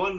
1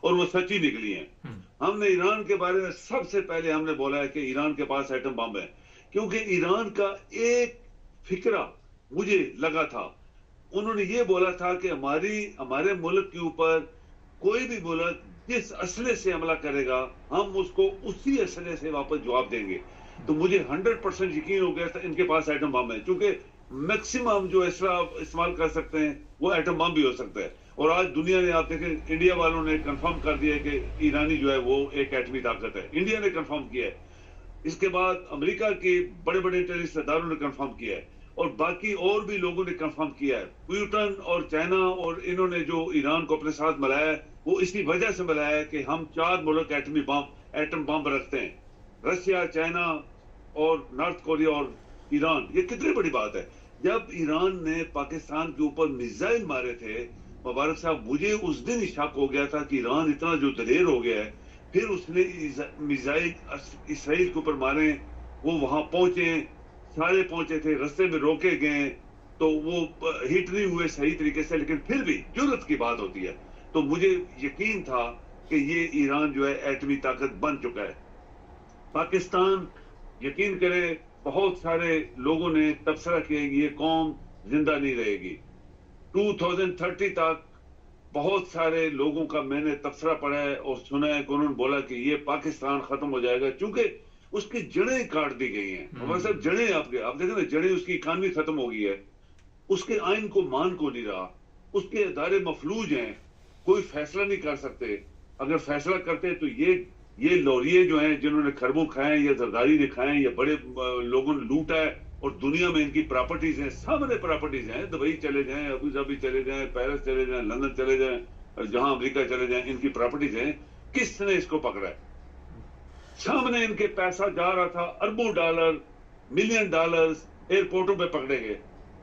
اور وہ سچی نکلی ہیں. ہم نے ایران کے بارے میں سب سے پہلے ہم نے بولا ہے کہ ایران کے پاس ایٹم بم ہے، کیونکہ ایران کا ایک فکرہ مجھے لگا تھا، انہوں نے یہ بولا تھا کہ ہمارے ملک کے اوپر کوئی بھی ملک جس اسلحے سے حملہ کرے گا ہم اس کو اسی اسلحے سے واپس جواب دیں گے. تو مجھے 100% یقین ہو گیا تھا ان کے پاس ایٹم بم ہے، کیونکہ میکسیمم جو اسلحہ استعمال کر سکتے ہیں وہ ایٹم بم بھی ہو سکتا ہے. اور آج دنیا نے، آپ دیکھیں انڈیا والوں نے کنفرم کر دیا کہ ایرانی جو ہے وہ ایک ایٹمی طاقت ہے، انڈیا نے کنفرم کیا ہے. اس کے بعد امریکہ کے بڑے بڑے انٹیلیجنس اداروں نے کنفرم کیا ہے، اور باقی اور بھی لوگوں نے کنفرم کیا ہے. پیوٹن اور چائنا اور انہوں نے جو ایران کو اپنے ساتھ ملایا ہے وہ اسی وجہ سے ملایا ہے کہ ہم 4 ملک ایٹم بم رکھتے ہیں، رشیا، چائنا اور نارتھ کوریا اور ایران. یہ کتنی بڑی بات ہے. جب ایران نے پاکستان کے اوپر میزائل مارے تھے مبارک صاحب، مجھے اس دن ہی شک ہو گیا تھا کہ ایران اتنا جو دلیر ہو گیا ہے. پھر اس نے میزائل اسرائیل کے اوپر مارے، وہ وہاں پہنچے، سارے پہنچے تھے، رستے میں روکے گئے تو وہ ہٹ نہیں ہوئے صحیح طریقے سے، لیکن پھر بھی جرأت کی بات ہوتی ہے. تو مجھے یقین تھا کہ یہ ایران جو ہے ایٹمی طاقت بن چکا ہے. پاکستان، یقین کریں بہت سارے لوگوں نے تبصرہ کیا کہ یہ قوم زندہ نہیں رہے گی 2030 تک. بہت سارے لوگوں کا میں نے تبصرہ پڑھا ہے اور سنا ہے کہ انہوں نے بولا کہ یہ پاکستان ختم ہو جائے گا، چونکہ اس کی جڑیں کاٹ دی گئی ہیں. ہمارے صاحب جڑیں آپ دیکھیں نا، جڑیں اس کی اکانومی ختم ہو گئی ہے، اس کے آئین کو مان کو نہیں رہا، اس کے ادارے مفلوج ہیں، کوئی فیصلہ نہیں کر سکتے. اگر فیصلہ کرتے تو یہ لوریے جو ہیں جنہوں نے خربوں کھائے ہیں یا زرداری نے کھائے ہیں یا بڑے لوگوں نے لوٹا ہے، اور دنیا میں ان کی پراپرٹیز ہیں، سامنے پراپرٹیز ہیں، دبئی چلے جائیں، ابو ظبی چلے جائیں، پیرس چلے جائیں، لندن چلے جائیں، جہاں امریکہ چلے جائیں، ان کی پراپرٹیز ہیں. کس نے اس کو پکڑا ہے؟ سامنے ان کے پیسہ جا رہا تھا، اربوں ڈالر، ملین ڈالرز ایئرپورٹوں پہ پکڑے گئے.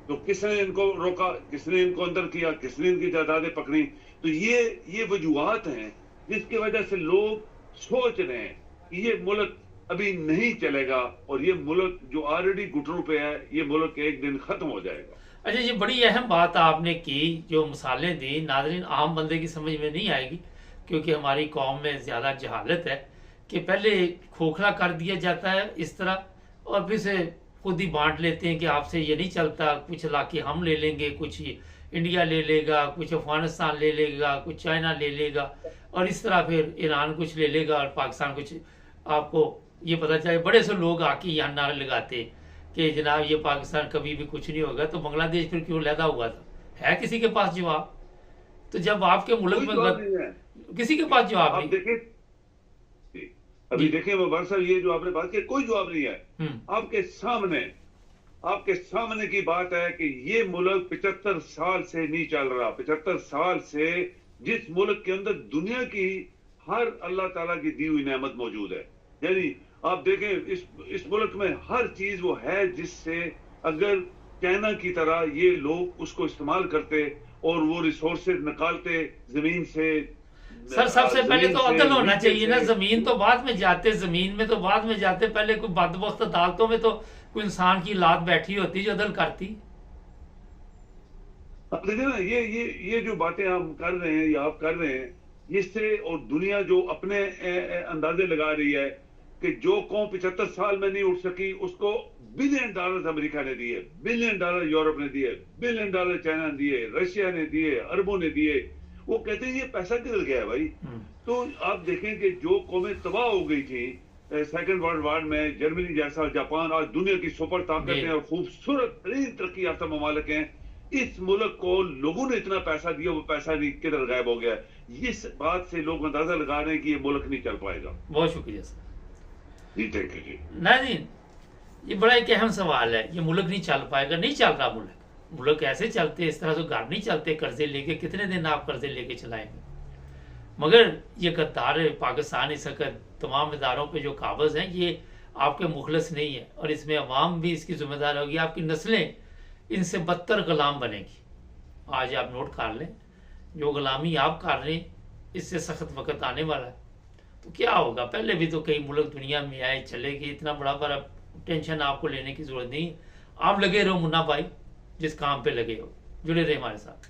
تو کس نے ان کو روکا؟ کس نے ان کو اندر کیا؟ کس نے ان کی جائیدادیں پکڑی؟ تو یہ وجوہات ہیں جس کی وجہ سے لوگ سوچ رہے ہیں کہ یہ ملک ابھی نہیں چلے گا، اور یہ ملک جو آلریڈی گھٹنوں پہ ہے، یہ ملک ایک دن ختم ہو جائے گا. اچھا، یہ بڑی اہم بات آپ نے کی، جو مثالیں دی، ناظرین عام بندے کی سمجھ میں نہیں آئے گی، کیونکہ ہماری قوم میں زیادہ جہالت ہے کہ پہلے کھوکھلا کر دیا جاتا ہے اس طرح، اور پھر سے خود ہی بانٹ لیتے ہیں کہ آپ سے یہ نہیں چلتا، کچھ علاقے ہم لے لیں گے، کچھ انڈیا لے لے گا، کچھ افغانستان لے لے گا، کچھ چائنا لے لے گا، اور اس طرح پھر ایران کچھ لے لے گا اور پاکستان کچھ. آپ کو یہ پتہ چلے بڑے سے لوگ آ کے یہاں نعرے لگاتے کہ جناب یہ پاکستان کبھی بھی کچھ نہیں ہوگا، تو بنگلہ دیش پھر کیوں علیحدہ ہوا تھا؟ ہے کسی کے پاس جواب؟ تو جب آپ کے ملک میں کسی کے پاس جواب نہیں. ابھی دیکھیں مبارک صاحب، یہ جو آپ نے بات کی کوئی جواب نہیں ہے. آپ کے سامنے کی بات ہے کہ یہ ملک 75 سال سے نہیں چل رہا. 75 سال سے جس ملک کے اندر دنیا کی ہر اللہ تعالیٰ کی دی ہوئی نعمت موجود ہے، یعنی آپ دیکھیں اس ملک میں ہر چیز وہ ہے جس سے اگر چائنا کی طرح یہ لوگ اس کو استعمال کرتے اور وہ ریسورسز نکالتے زمین سے. سر سب سے پہلے تو عدل ہونا چاہیے نا، زمین تو بعد میں جاتے، زمین میں تو بعد میں جاتے، پہلے کوئی بدبخت عدالتوں میں تو کوئی انسان کی لات بیٹھی ہوتی جو عدل کرتی. اب دیکھیں نا، یہ جو باتیں ہم کر رہے ہیں یا آپ کر رہے ہیں، اس سے اور دنیا جو اپنے اندازے لگا رہی ہے کہ جو قوم 75 سال میں نہیں اٹھ سکی اس کو $1 بلین امریکہ نے دیے، $1 بلین یورپ نے دیے، $1 بلین چائنا نے دیے، رشیا نے دیے، اربوں نے دیے. وہ کہتے ہیں یہ پیسہ کدھر گیا ہے بھائی؟ تو آپ دیکھیں کہ جو قومیں تباہ ہو گئی تھی سیکنڈ ورلڈ وار میں، جرمنی جیسا، جاپان آج دنیا کی سپر طاقت ہیں اور خوبصورت ترین ترقی یافتہ ممالک ہیں. اس ملک کو لوگوں نے اتنا پیسہ دیا، وہ پیسہ نہیں کدھر غائب ہو گیا. اس بات سے لوگ اندازہ لگا رہے ہیں کہ یہ ملک نہیں چل پائے گا. بہت شکریہ سر. جی تھینک یو. جی نہیں، یہ بڑا ایک اہم سوال ہے. یہ ملک نہیں چل پائے گا، نہیں چل رہا ملک ایسے چلتے، اس طرح سے گھر نہیں چلتے. قرضے لے کے کتنے دن آپ قرضے لے کے چلائیں گے؟ مگر یہ غدار پاکستان اس وقت تمام اداروں پہ جو قابض ہیں یہ آپ کے مخلص نہیں ہے، اور اس میں عوام بھی اس کی ذمہ دار ہوگی. آپ کی نسلیں ان سے بدتر غلام بنے گی. آج آپ نوٹ کر لیں، جو غلامی آپ کر رہے ہیں اس سے سخت وقت آنے والا ہے. تو کیا ہوگا؟ پہلے بھی تو کئی ملک دنیا میں آئے چلے گئے، اتنا بڑا ٹینشن آپ کو لینے کی ضرورت نہیں. آپ لگے رہو منا بھائی، جس کام پہ لگے ہو، جڑے رہے ہمارے ساتھ.